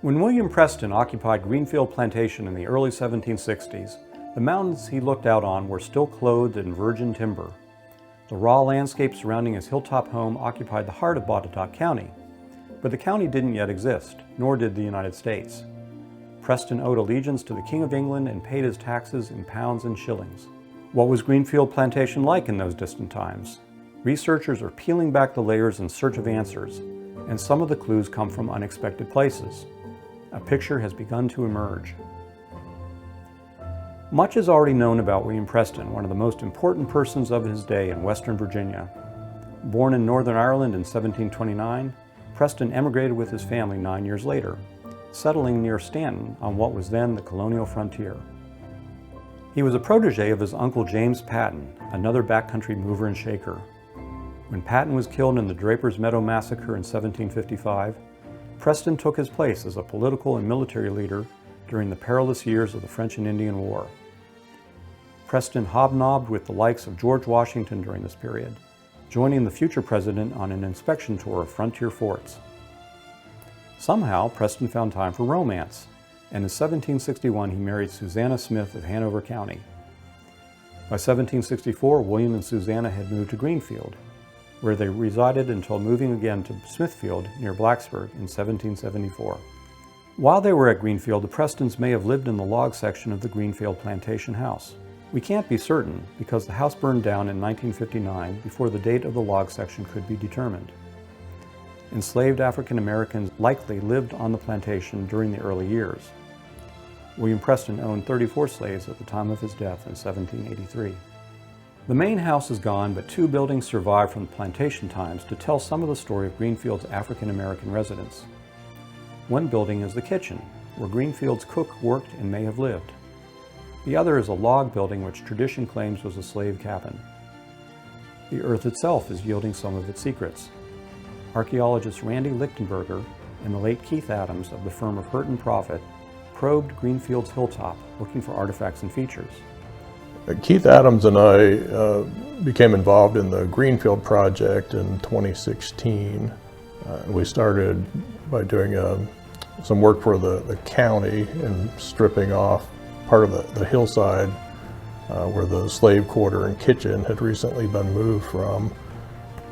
When William Preston occupied Greenfield plantation in the early 1760s, the mountains he looked out on were still clothed in virgin timber. The raw landscape surrounding his hilltop home occupied the heart of Botetourt County, but the county didn't yet exist, nor did the United States. Preston owed allegiance to the King of England and paid his taxes in pounds and shillings. What was Greenfield plantation like in those distant times? Researchers are peeling back the layers in search of answers, and some of the clues come from unexpected places. A picture has begun to emerge. Much is already known about William Preston, one of the most important persons of his day in Western Virginia. Born in Northern Ireland in 1729, Preston emigrated with his family 9 years later, settling near Stanton on what was then the colonial frontier. He was a protege of his uncle James Patton, another backcountry mover and shaker. When Patton was killed in the Draper's Meadow Massacre in 1755, Preston took his place as a political and military leader during the perilous years of the French and Indian War. Preston hobnobbed with the likes of George Washington during this period, joining the future president on an inspection tour of frontier forts. Somehow, Preston found time for romance, and in 1761 he married Susanna Smith of Hanover County. By 1764, William and Susanna had moved to Greenfield, where they resided until moving again to Smithfield near Blacksburg in 1774. While they were at Greenfield, the Prestons may have lived in the log section of the Greenfield plantation house. We can't be certain because the house burned down in 1959 before the date of the log section could be determined. Enslaved African Americans likely lived on the plantation during the early years. William Preston owned 34 slaves at the time of his death in 1783. The main house is gone, but 2 buildings survive from the plantation times to tell some of the story of Greenfield's African American residents. One building is the kitchen, where Greenfield's cook worked and may have lived. The other is a log building which tradition claims was a slave cabin. The earth itself is yielding some of its secrets. Archaeologists Randy Lichtenberger and the late Keith Adams of the firm of Hurt and Profit probed Greenfield's hilltop looking for artifacts and features. Keith Adams and I became involved in the Greenfield project in 2016. We started by doing some work for the county and stripping off part of the hillside where the slave quarter and kitchen had recently been moved from.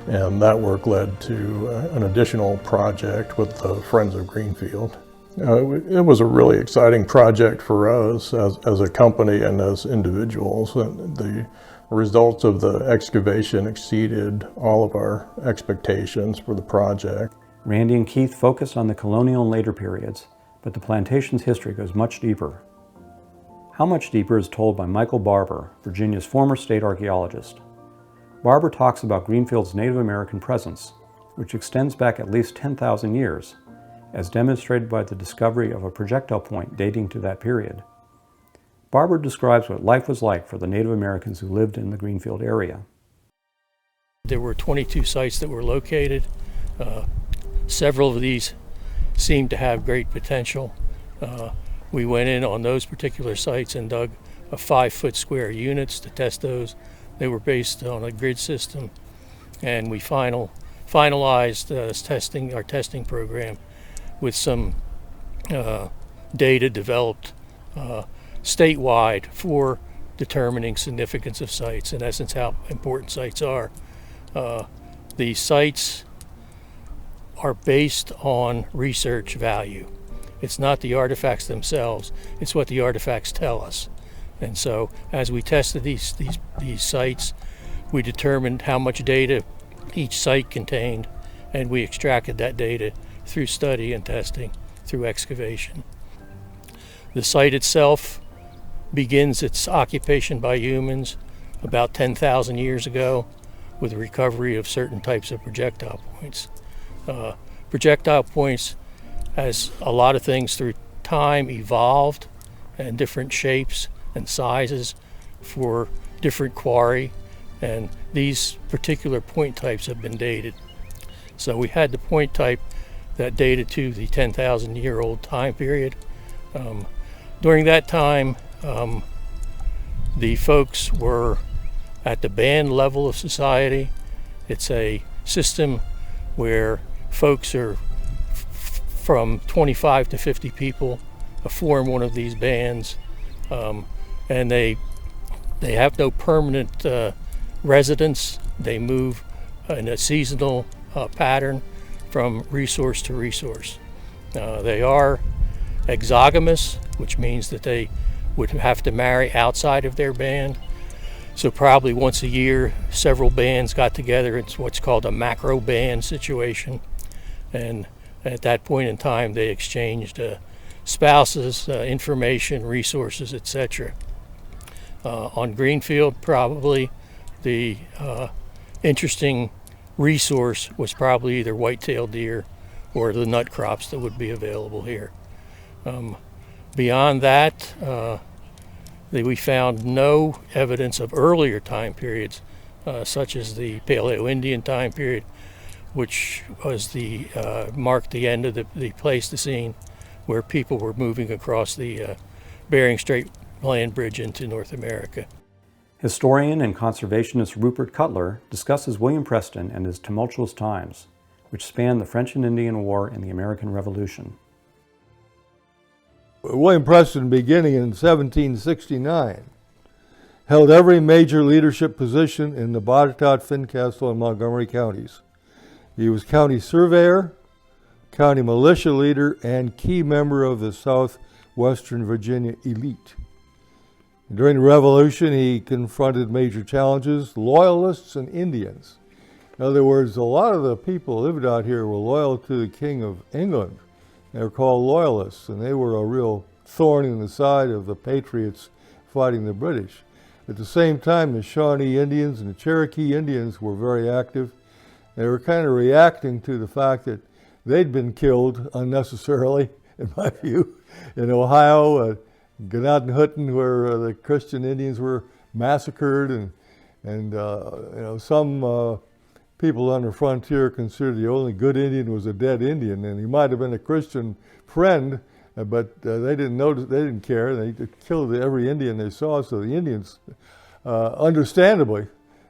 And that work led to an additional project with the Friends of Greenfield. It was a really exciting project for us as a company and as individuals. The results of the excavation exceeded all of our expectations for the project. Randy and Keith focused on the colonial and later periods, but the plantation's history goes much deeper. How much deeper is told by Michael Barber, Virginia's former state archaeologist. Barber talks about Greenfield's Native American presence, which extends back at least 10,000 years, as demonstrated by the discovery of a projectile point dating to that period. Barber describes what life was like for the Native Americans who lived in the Greenfield area. There were 22 sites that were located. Several of these seemed to have great potential. We went in on those particular sites and dug a 5-foot square units to test those. They were based on a grid system, and we finalized our testing program with some data developed statewide for determining significance of sites, in essence how important sites are. The sites are based on research value. It's not the artifacts themselves, it's what the artifacts tell us. And so as we tested these sites, we determined how much data each site contained, and we extracted that data through study and testing, through excavation. The site itself begins its occupation by humans about 10,000 years ago with the recovery of certain types of projectile points. Projectile points, as a lot of things through time, evolved in different shapes and sizes for different quarry, and these particular point types have been dated. So we had the point type that dated to the 10,000-year-old time period. During that time, the folks were at the band level of society. It's a system where folks are from 25 to 50 people form one of these bands, and they have no permanent residence. They move in a seasonal pattern from resource to resource. They are exogamous, which means that they would have to marry outside of their band. So probably once a year, several bands got together. It's what's called a macro band situation. And at that point in time, they exchanged spouses, information, resources, etc. On Greenfield, probably the interesting resource was probably either white-tailed deer or the nut crops that would be available here. Beyond that, we found no evidence of earlier time periods, such as the Paleo-Indian time period, which was marked the end of the Pleistocene, where people were moving across the Bering Strait land bridge into North America. Historian and conservationist Rupert Cutler discusses William Preston and his tumultuous times, which spanned the French and Indian War and the American Revolution. William Preston, beginning in 1769, held every major leadership position in the Botetourt, Fincastle, and Montgomery counties. He was county surveyor, county militia leader, and key member of the Southwestern Virginia elite. During the Revolution, he confronted major challenges: Loyalists and Indians. In other words, a lot of the people who lived out here were loyal to the King of England. They were called Loyalists, and they were a real thorn in the side of the Patriots fighting the British. At the same time, the Shawnee Indians and the Cherokee Indians were very active. They were kind of reacting to the fact that they'd been killed unnecessarily, in my view, in Ohio, Gnadenhutten, where the Christian Indians were massacred, and some people on the frontier considered the only good Indian was a dead Indian, and he might have been a Christian friend, but they didn't notice, they didn't care. They killed every Indian they saw, so the Indians, understandably,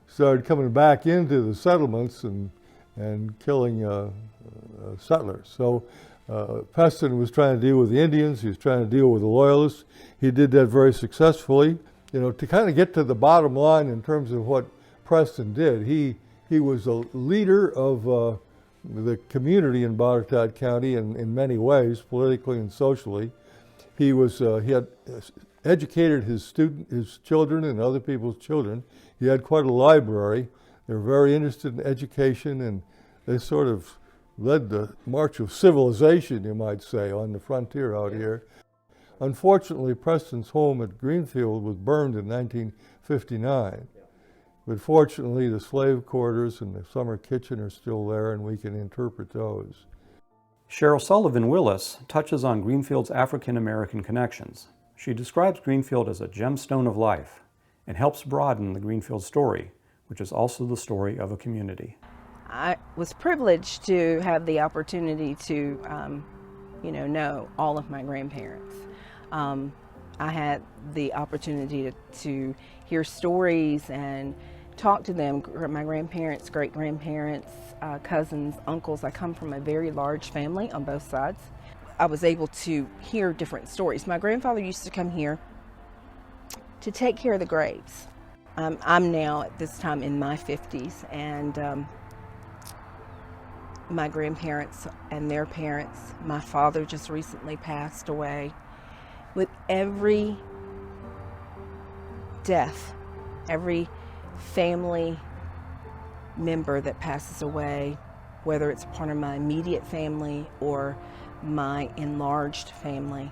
started coming back into the settlements and killing settlers. So Preston was trying to deal with the Indians. He was trying to deal with the Loyalists. He did that very successfully. You know, to kind of get to the bottom line in terms of what Preston did, he was a leader of the community in Botetourt County in many ways, politically and socially. He had educated his children and other people's children. He had quite a library. They were very interested in education, and they sort of led the march of civilization, you might say, on the frontier out here. Unfortunately, Preston's home at Greenfield was burned in 1959. But fortunately, the slave quarters and the summer kitchen are still there, and we can interpret those. Cheryl Sullivan Willis touches on Greenfield's African-American connections. She describes Greenfield as a gemstone of life and helps broaden the Greenfield story, which is also the story of a community. I was privileged to have the opportunity to, know all of my grandparents. I had the opportunity to hear stories and talk to them, my grandparents, great-grandparents, cousins, uncles. I come from a very large family on both sides. I was able to hear different stories. My grandfather used to come here to take care of the graves. I'm now at this time in my 50s, and my grandparents and their parents, my father just recently passed away. With every death, every family member that passes away, whether it's part of my immediate family or my enlarged family,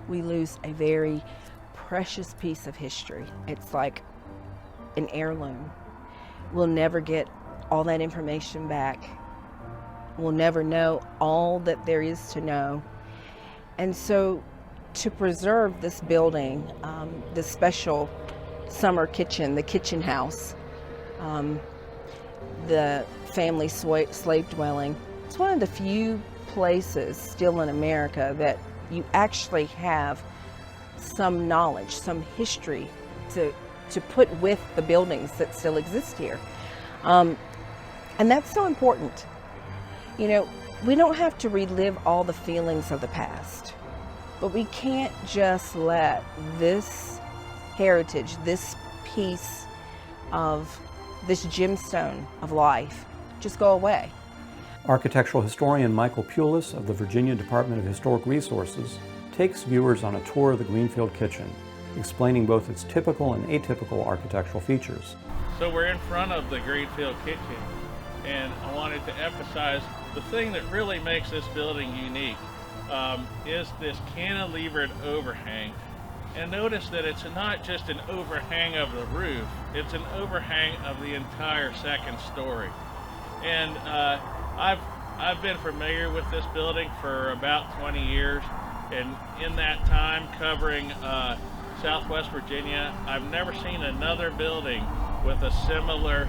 we lose a very precious piece of history. It's like an heirloom. We'll never get all that information back. We'll never know all that there is to know. And so to preserve this building, this special summer kitchen, the kitchen house, the family slave dwelling, it's one of the few places still in America that you actually have some knowledge, some history to put with the buildings that still exist here. And that's so important. You know, We don't have to relive all the feelings of the past, but we can't just let this heritage, this piece of this gemstone of life just go away. Architectural historian Michael Pulis of the Virginia Department of Historic Resources takes viewers on a tour of the Greenfield kitchen, explaining both its typical and atypical architectural features. So we're in front of the Greenfield kitchen, and I wanted to emphasize the thing that really makes this building unique is this cantilevered overhang. And notice that it's not just an overhang of the roof, it's an overhang of the entire second story. And I've been familiar with this building for about 20 years, and in that time covering Southwest Virginia, I've never seen another building with a similar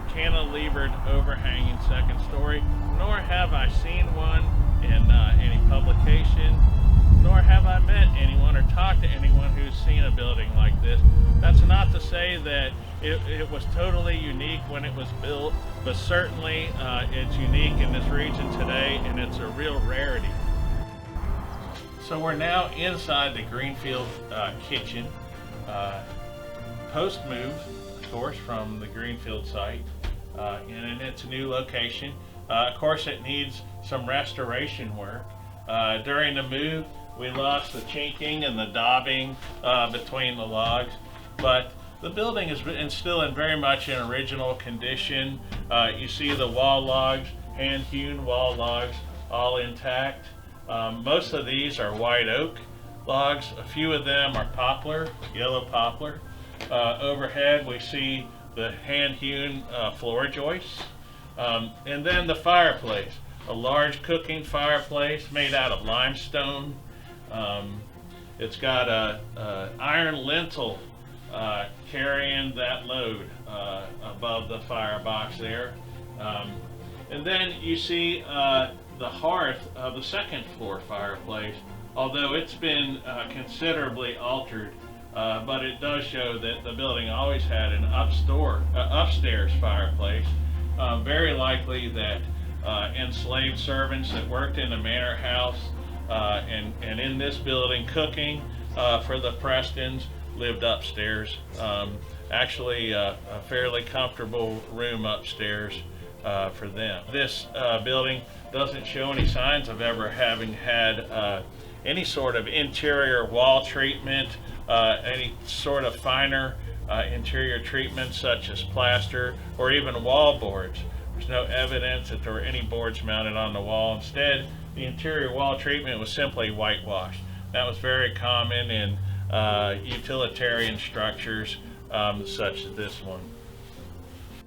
cantilevered overhanging second story, nor have I seen one in any publication, nor have I met anyone or talked to anyone who's seen a building like this. That's not to say that it was totally unique when it was built, but certainly it's unique in this region today, and it's a real rarity. So we're now inside the Greenfield kitchen, post-move, of course, from the Greenfield site, and in its new location. Of course, it needs some restoration work. During the move, we lost the chinking and the daubing between the logs, but the building is still in very much in original condition. You see the wall logs, hand-hewn wall logs, all intact. Most of these are white oak logs. A few of them are poplar, yellow poplar. Overhead, we see the hand-hewn floor joists. And then the fireplace, a large cooking fireplace made out of limestone. It's got a iron lintel carrying that load above the firebox there. And then you see the hearth of the second floor fireplace, although it's been considerably altered, but it does show that the building always had an upstairs fireplace. Very likely that enslaved servants that worked in the manor house and in this building cooking for the Prestons lived upstairs. Actually a fairly comfortable room upstairs for them. This building doesn't show any signs of ever having had any sort of interior wall treatment, any sort of finer interior treatment such as plaster or even wall boards. There's no evidence that there were any boards mounted on the wall. Instead, the interior wall treatment was simply whitewashed. That was very common in utilitarian structures such as this one.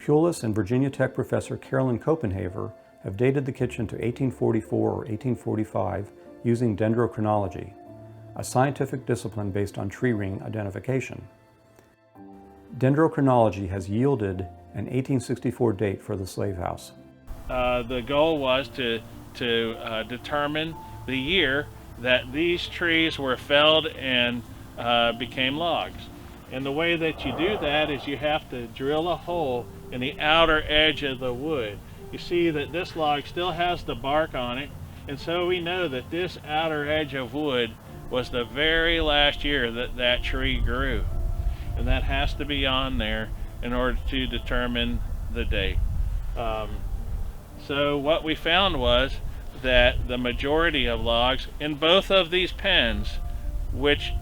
Pulis and Virginia Tech professor Carolyn Copenhaver have dated the kitchen to 1844 or 1845 using Dendrochronology, a scientific discipline based on tree ring identification. Dendrochronology has yielded an 1864 date for the slave house. The goal was to determine the year that these trees were felled and became logs. And the way that you do that is you have to drill a hole in the outer edge of the wood. You see that this log still has the bark on it, and so we know that this outer edge of wood was the very last year that that tree grew. And that has to be on there in order to determine the date. So what we found was that the majority of logs in both of these pens, which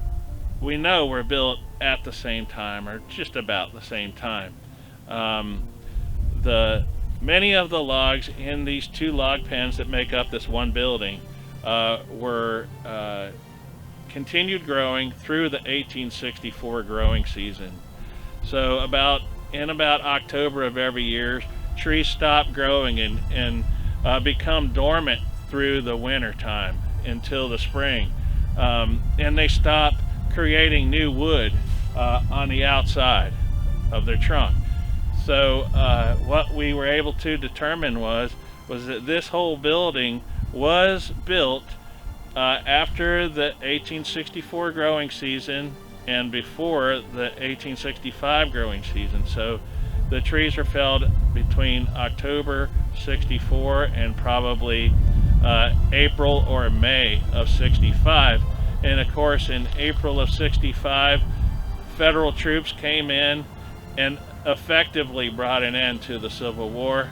we know were built at the same time or just about the same time, many of the logs in these two log pens that make up this one building were continued growing through the 1864 growing season. So in about October of every year, trees stop growing and become dormant through the winter time until the spring. And they stop creating new wood on the outside of their trunk. So what we were able to determine was that this whole building was built after the 1864 growing season and before the 1865 growing season. So the trees were felled between October 64 and probably April or May of 65. And of course, in April of 65, federal troops came in and effectively brought an end to the Civil War.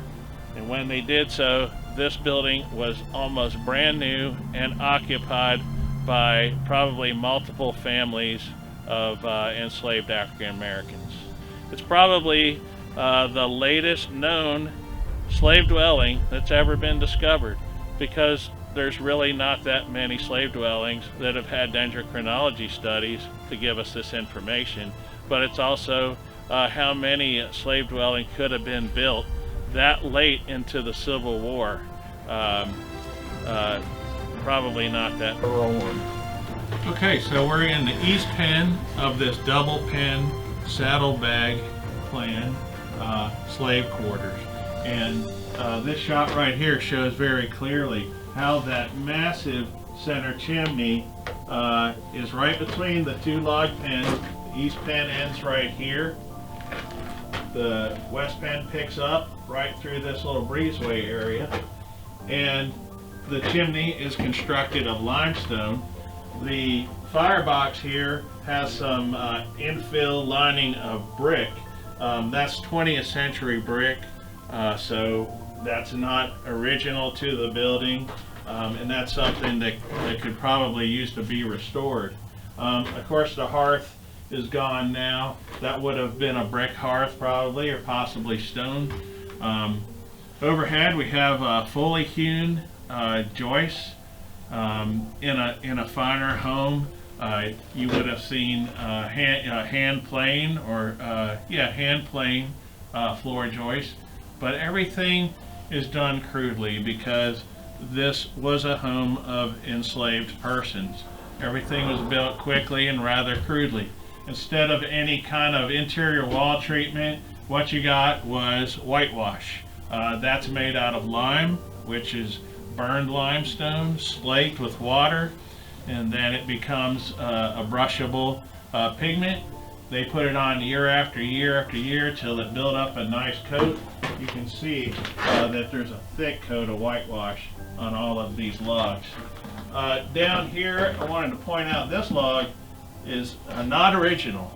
And when they did so, this building was almost brand new and occupied by probably multiple families of enslaved African Americans. It's probably the latest known slave dwelling that's ever been discovered, because there's really not that many slave dwellings that have had dendrochronology studies to give us this information. But it's also how many slave dwellings could have been built that late into the Civil War. Probably not that early. Okay, so we're in the east pen of this double pen saddlebag plan slave quarters. And this shot right here shows very clearly how that massive center chimney is right between the two log pens. The east pen ends right here. The west pen picks up right through this little breezeway area. And the chimney is constructed of limestone. The firebox here has some infill lining of brick. That's 20th century brick, so that's not original to the building, and that's something that could probably use to be restored. Of course, the hearth is gone now. That would have been a brick hearth probably, or possibly stone. Overhead we have a fully hewn joist. In a finer home, you would have seen hand plane or hand plane floor joist, but everything is done crudely because this was a home of enslaved persons. Everything was built quickly and rather crudely. Instead of any kind of interior wall treatment, what you got was whitewash. That's made out of lime, which is burned limestone, slaked with water, and then it becomes a brushable pigment. They put it on year after year after year till it built up a nice coat. You can see that there's a thick coat of whitewash on all of these logs. Down here, I wanted to point out this log is not original.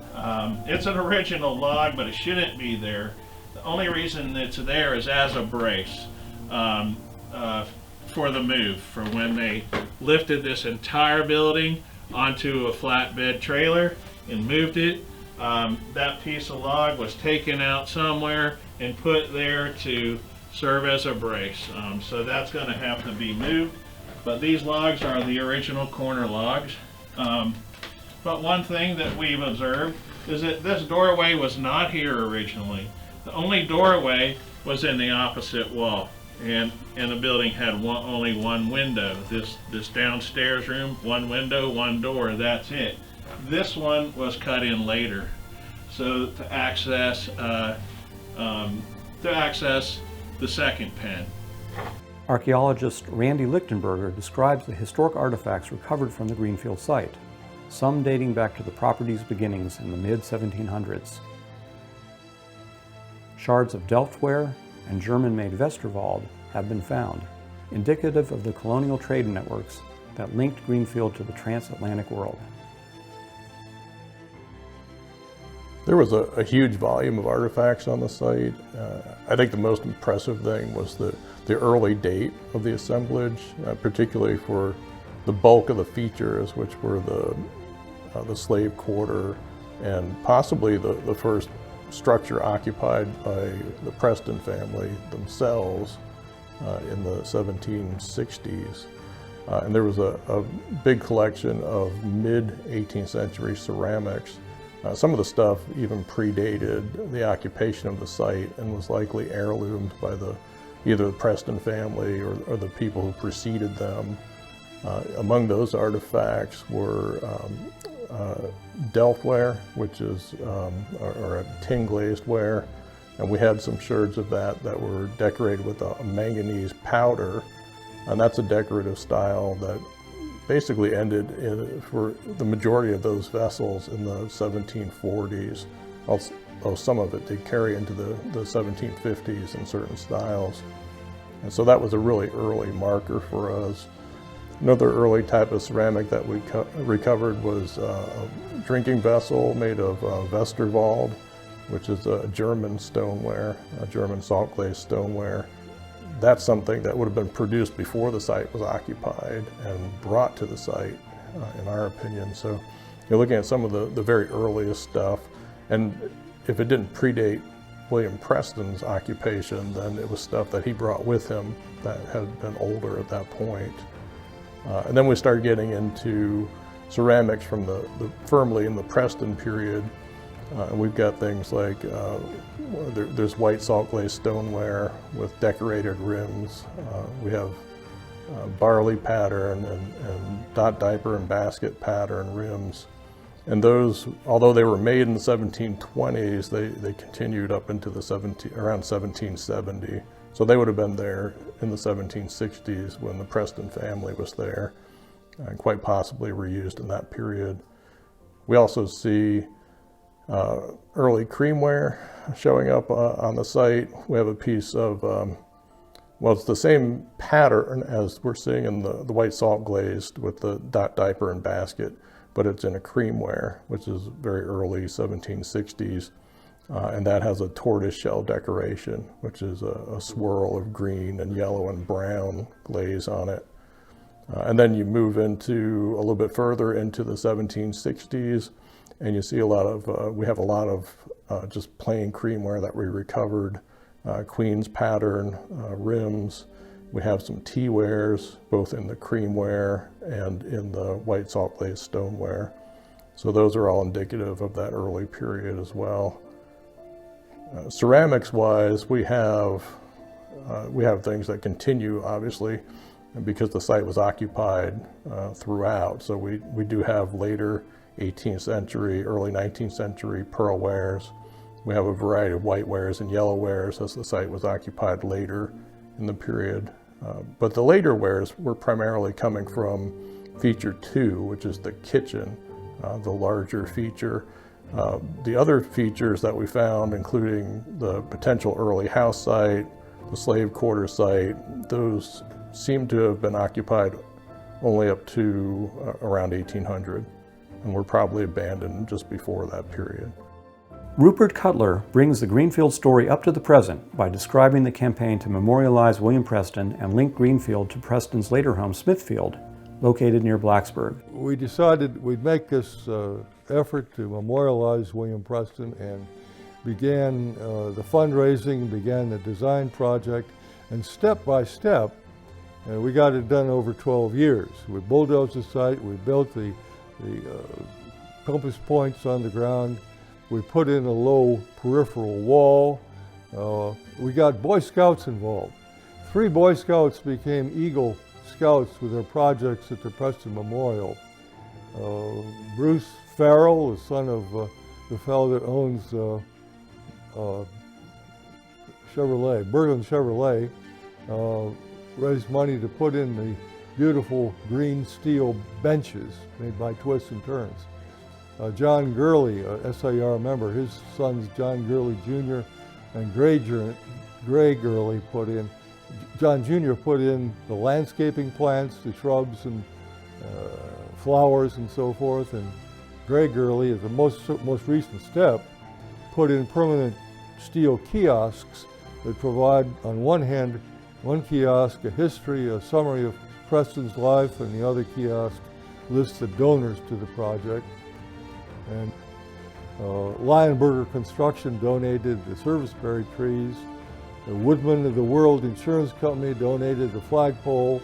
It's an original log, but it shouldn't be there. The only reason it's there is as a brace for the move, for when they lifted this entire building onto a flatbed trailer and moved it. That piece of log was taken out somewhere and put there to serve as a brace. So that's going to have to be moved. But these logs are the original corner logs. But one thing that we've observed is that this doorway was not here originally. The only doorway was in the opposite wall. And the building had only one window. This downstairs room, one window, one door, that's it. This one was cut in later. So to access the second pen. Archaeologist Randy Lichtenberger describes the historic artifacts recovered from the Greenfield site, some dating back to the property's beginnings in the mid-1700s. Shards of Delftware and German-made Westerwald have been found, indicative of the colonial trade networks that linked Greenfield to the transatlantic world. There was a huge volume of artifacts on the site. I think the most impressive thing was the early date of the assemblage, particularly for the bulk of the features, which were the slave quarter and possibly the first structure occupied by the Preston family themselves in the 1760s. And there was a big collection of mid-18th century ceramics. Some of the stuff even predated the occupation of the site and was likely heirloomed by either the Preston family or the people who preceded them. Among those artifacts were Delftware, which is or a tin glazed ware, and we had some sherds of that were decorated with a manganese powder, and that's a decorative style that basically ended for the majority of those vessels in the 1740s. Also, some of it did carry into the 1750s in certain styles. And so that was a really early marker for us. Another early type of ceramic that we recovered was a drinking vessel made of Westerwald, which is a German stoneware, a German salt glaze stoneware. That's something that would have been produced before the site was occupied and brought to the site, in our opinion. So you're looking at some of the very earliest stuff, and if it didn't predate William Preston's occupation, then it was stuff that he brought with him that had been older at that point. And then we started getting into ceramics from firmly in the Preston period. And we've got things like, there's white salt glaze stoneware with decorated rims. We have barley pattern and dot diaper and basket pattern rims. And those, although they were made in the 1720s, they continued up into around 1770. So they would have been there in the 1760s when the Preston family was there, and quite possibly reused in that period. We also see early creamware showing up on the site. We have a piece of, well, it's the same pattern as we're seeing in the white salt glazed with the dot diaper and basket, but it's in a creamware, which is very early 1760s. And that has a tortoise shell decoration, which is a swirl of green and yellow and brown glaze on it. And then you move into a little bit further into the 1760s, and you see we have a lot of just plain creamware that we recovered, Queen's pattern rims. We have some tea wares, both in the creamware and in the white salt glazed stoneware. So those are all indicative of that early period as well. Ceramics-wise, we have things that continue, obviously, because the site was occupied throughout. So we do have later 18th century, early 19th century pearl wares. We have a variety of white wares and yellow wares as the site was occupied later in the period. But the later wares were primarily coming from feature 2, which is the kitchen, the larger feature. The other features that we found, including the potential early house site, the slave quarter site, those seem to have been occupied only up to around 1800, and were probably abandoned just before that period. Rupert Cutler brings the Greenfield story up to the present by describing the campaign to memorialize William Preston and link Greenfield to Preston's later home, Smithfield, located near Blacksburg. We decided we'd make this effort to memorialize William Preston and began the fundraising, began the design project, and step by step, we got it done over 12 years. We bulldozed the site, we built the compass points on the ground, we put in a low peripheral wall, we got Boy Scouts involved. 3 Boy Scouts became Eagle Scouts with their projects at the Preston Memorial. Bruce Farrell, the son of the fellow that owns Chevrolet, Berglund Chevrolet, raised money to put in the beautiful green steel benches made by twists and turns. John Gurley, a SIR member, his sons John Gurley Jr. and Gray Gurley put in. John Jr. put in the landscaping plants, the shrubs and flowers and so forth, and Gray Gurley, as the most recent step, put in permanent steel kiosks that provide, on one hand, one kiosk, a history, a summary of Preston's life, and the other kiosk lists the donors to the project. And Lionberger Construction donated the serviceberry trees. The Woodman of the World Insurance Company donated the flagpole.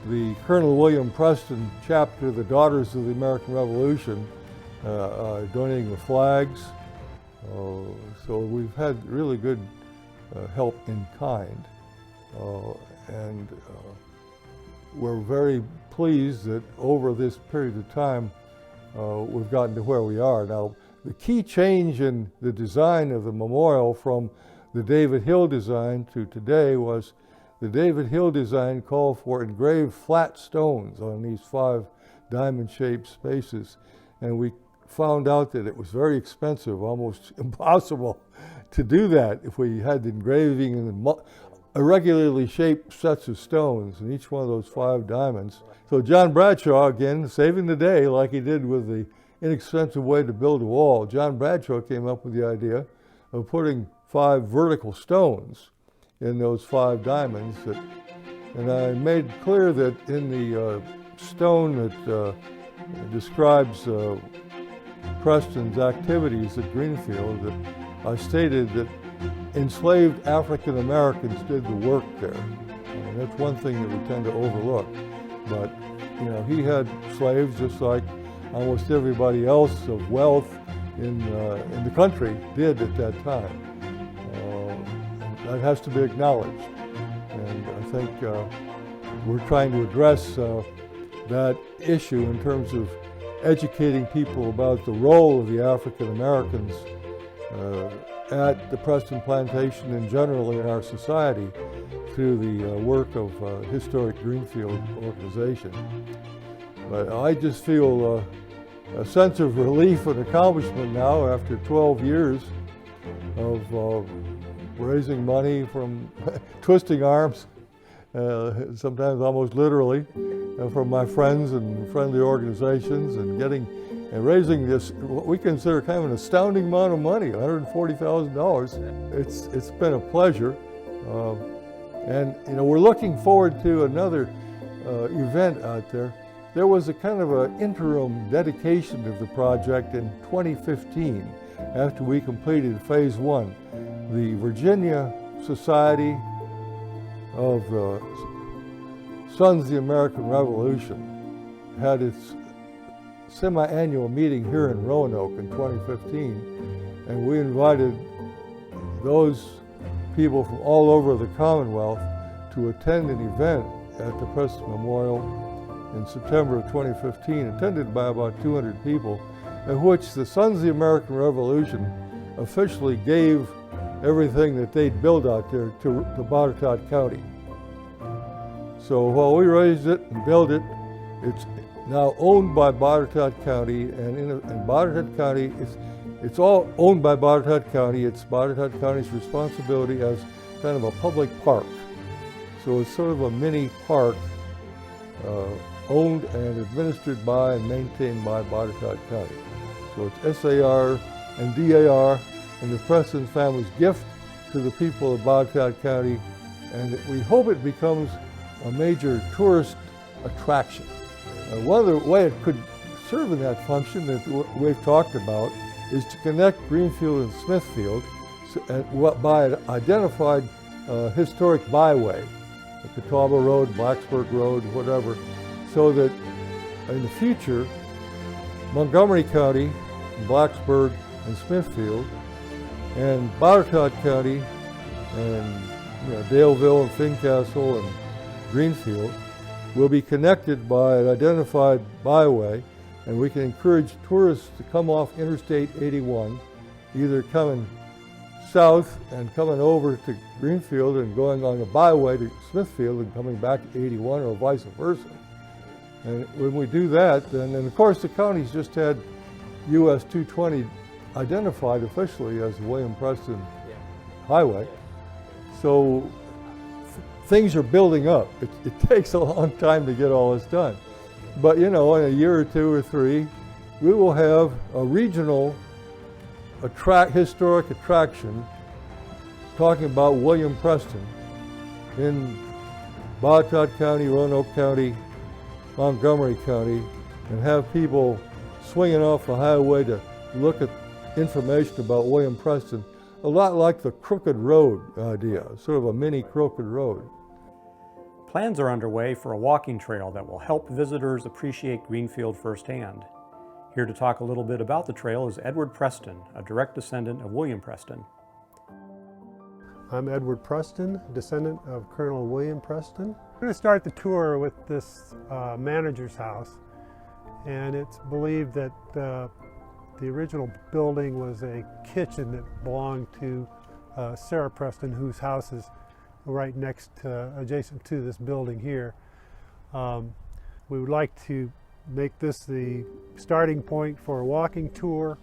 The Colonel William Preston chapter, the Daughters of the American Revolution, donating the flags. So we've had really good help in kind. And we're very pleased that over this period of time, we've gotten to where we are. Now, the key change in the design of the memorial from the David Hill design to today was the David Hill design called for engraved flat stones on these 5 diamond-shaped spaces. And we found out that it was very expensive, almost impossible to do that if we had the engraving and irregularly shaped sets of stones in each one of those 5 diamonds. So John Bradshaw, again, saving the day like he did with the inexpensive way to build a wall, John Bradshaw came up with the idea of putting 5 vertical stones in those 5 diamonds. And I made clear that in the stone that describes Preston's activities at Greenfield, that I stated that enslaved African Americans did the work there. And that's one thing that we tend to overlook. But, you know, he had slaves just like almost everybody else of wealth in the country did at that time. That has to be acknowledged. And I think we're trying to address that issue in terms of educating people about the role of the African Americans at the Preston plantation and generally in our society through the work of Historic Greenfield organization. But I just feel a sense of relief and accomplishment now after 12 years of raising money from twisting arms, sometimes almost literally, from my friends and friendly organizations and raising this, what we consider kind of an astounding amount of money, $140,000. It's been a pleasure. And you know, we're looking forward to another event out there. There was a kind of an interim dedication of the project in 2015 after we completed phase 1. The Virginia Society of the Sons of the American Revolution had its semi-annual meeting here in Roanoke in 2015, and we invited those people from all over the Commonwealth to attend an event at the Preston Memorial in September of 2015, attended by about 200 people, in which the Sons of the American Revolution officially gave everything that they'd built out there to Botetourt County. So while we raised it and built it, it's now owned by Botetourt County, and in Botetourt County, it's all owned by Botetourt County. It's Botetourt County's responsibility as kind of a public park. So it's sort of a mini park owned and administered by and maintained by Botetourt County. So it's SAR and DAR and the Preston family's gift to the people of Botetourt County, and we hope it becomes a major tourist attraction. One of the ways it could serve in that function that we've talked about is to connect Greenfield and Smithfield by an identified historic byway, the Catawba Road, Blacksburg Road, whatever, so that in the future, Montgomery County, Blacksburg, and Smithfield, and Botetourt County, and Daleville and Fincastle and Greenfield will be connected by an identified byway, and we can encourage tourists to come off Interstate 81, either coming south and coming over to Greenfield and going on a byway to Smithfield and coming back to 81 or vice versa. And when we do that, then, and of course the county's just had US 220 identified officially as the William Preston Highway. So things are building up. It takes a long time to get all this done. But you know, in a year or 2 or 3, we will have a regional historic attraction talking about William Preston in Botetourt County, Roanoke County, Montgomery County, and have people swinging off the highway to look at information about William Preston, a lot like the Crooked Road idea, sort of a mini Crooked Road. Plans are underway for a walking trail that will help visitors appreciate Greenfield firsthand. Here to talk a little bit about the trail is Edward Preston, a direct descendant of William Preston. I'm Edward Preston, descendant of Colonel William Preston. I'm going to start the tour with this manager's house, and it's believed that the original building was a kitchen that belonged to Sarah Preston, whose house is right next adjacent to this building here. We would like to make this the starting point for a walking tour,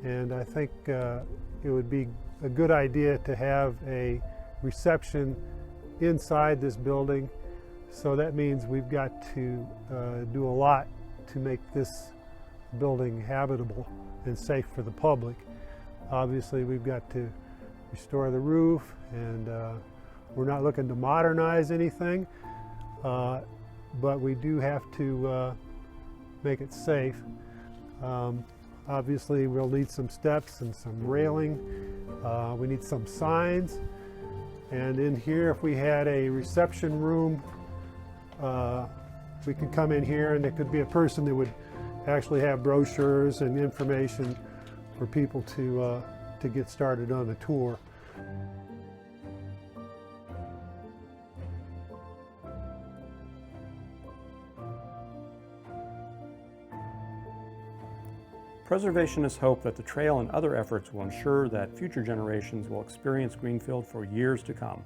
and I think it would be a good idea to have a reception inside this building. So that means we've got to do a lot to make this building habitable and safe for the public. Obviously, we've got to restore the roof, and we're not looking to modernize anything, but we do have to make it safe. Obviously, we'll need some steps and some railing. We need some signs. And in here, if we had a reception room, we could come in here and there could be a person that would actually have brochures and information for people to get started on the tour. Preservationists hope that the trail and other efforts will ensure that future generations will experience Greenfield for years to come.